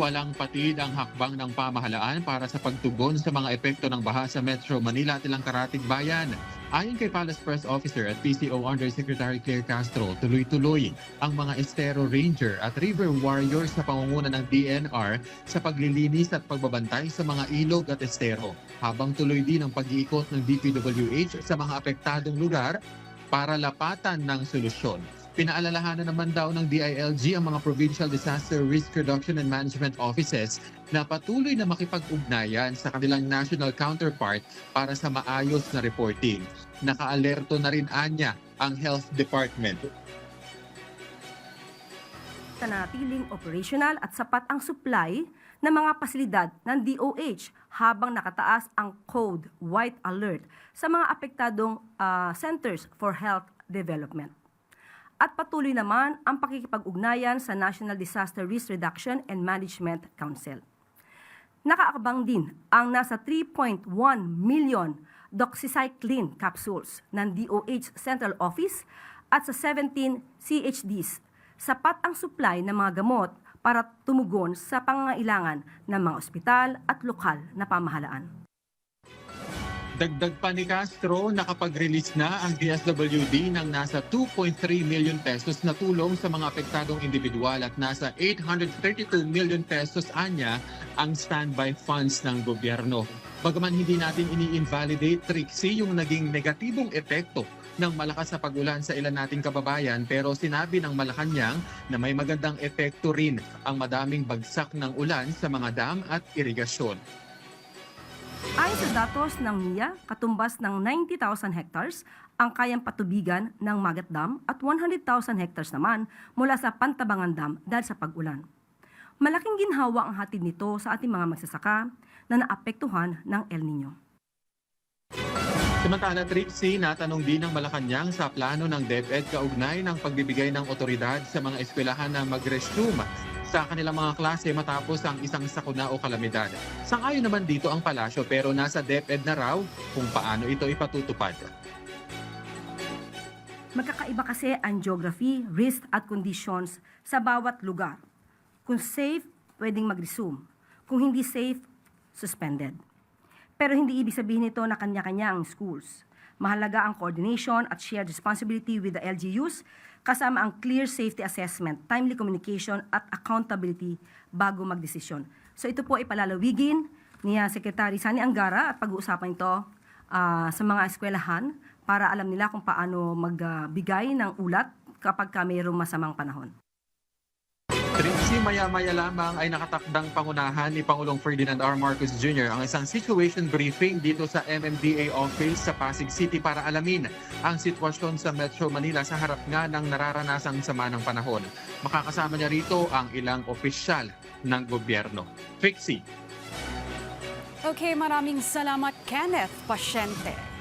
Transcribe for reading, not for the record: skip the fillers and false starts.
walang patid ang hakbang ng pamahalaan para sa pagtugon sa mga epekto ng baha sa Metro Manila at ilang karatig bayan. Ayon kay Palace Press Officer at PCO Undersecretary Claire Castro, tuloy-tuloy ang mga Estero Ranger at River Warriors sa pangunguna ng DNR sa paglilinis at pagbabantay sa mga ilog at estero, habang tuloy din ang pag-iikot ng DPWH sa mga apektadong lugar para lapatan ng solusyon. Pinaalalahanan naman daw ng DILG ang mga Provincial Disaster Risk Reduction and Management Offices na patuloy na makipag-ugnayan sa kanilang national counterpart para sa maayos na reporting. Nakaalerto na rin anya ang Health Department. Nanatiling operational at sapat ang supply ng mga pasilidad ng DOH habang nakataas ang Code White Alert sa mga apektadong Centers for Health Development. At patuloy naman ang pakikipag-ugnayan sa National Disaster Risk Reduction and Management Council. Nakaakabang din ang nasa 3.1 million doxycycline capsules ng DOH Central Office at sa 17 CHDs. Sapat ang supply ng mga gamot para tumugon sa pangangailangan ng mga ospital at lokal na pamahalaan. Dagdag pa ni Castro, nakapag-release na ang DSWD ng nasa 2.3 million pesos na tulong sa mga apektadong individual at nasa 832 million pesos anya ang standby funds ng gobyerno. Bagaman hindi natin ini-invalidate, Trixie, yung naging negatibong epekto ng malakas na pag-ulan sa ilan nating kababayan, pero sinabi ng Malacanang na may magandang epekto rin ang madaming bagsak ng ulan sa mga dam at irigasyon. Ayon sa datos ng NIA, katumbas ng 90,000 hectares ang kayang patubigan ng Magat Dam at 100,000 hectares naman mula sa Pantabangan Dam dahil sa pag-ulan. Malaking ginhawa ang hatid nito sa ating mga magsasaka na naapektuhan ng El Nino. Samantala, Trixie, natanong din ng Malacanang sa plano ng DepEd kaugnay ng pagbibigay ng otoridad sa mga eskwelahan na mag-resume sa kanilang mga klase matapos ang isang sakuna o kalamidad. Sang-ayon naman dito ang palasyo pero nasa DepEd na raw kung paano ito ipatutupad. Magkakaiba kasi ang geography, risk at conditions sa bawat lugar. Kung safe, pwedeng mag-resume. Kung hindi safe, suspended. Pero hindi ibig sabihin nito na kanya-kanya ang schools. Mahalaga ang coordination at shared responsibility with the LGUs kasama ang clear safety assessment, timely communication at accountability bago magdesisyon. So ito po ay palalawigin ni Secretary Sani Angara at pag-uusapan ito sa mga eskwelahan para alam nila kung paano magbigay ng ulat kapag mayroong masamang panahon. Trixie, maya-maya lamang ay nakatakdang pangunahan ni Pangulong Ferdinand R. Marcos Jr. ang isang situation briefing dito sa MMDA office sa Pasig City para alamin ang sitwasyon sa Metro Manila sa harap nga ng nararanasang sama ng panahon. Makakasama niya rito ang ilang opisyal ng gobyerno. Trixie. Okay, maraming salamat Kenneth Pasyente.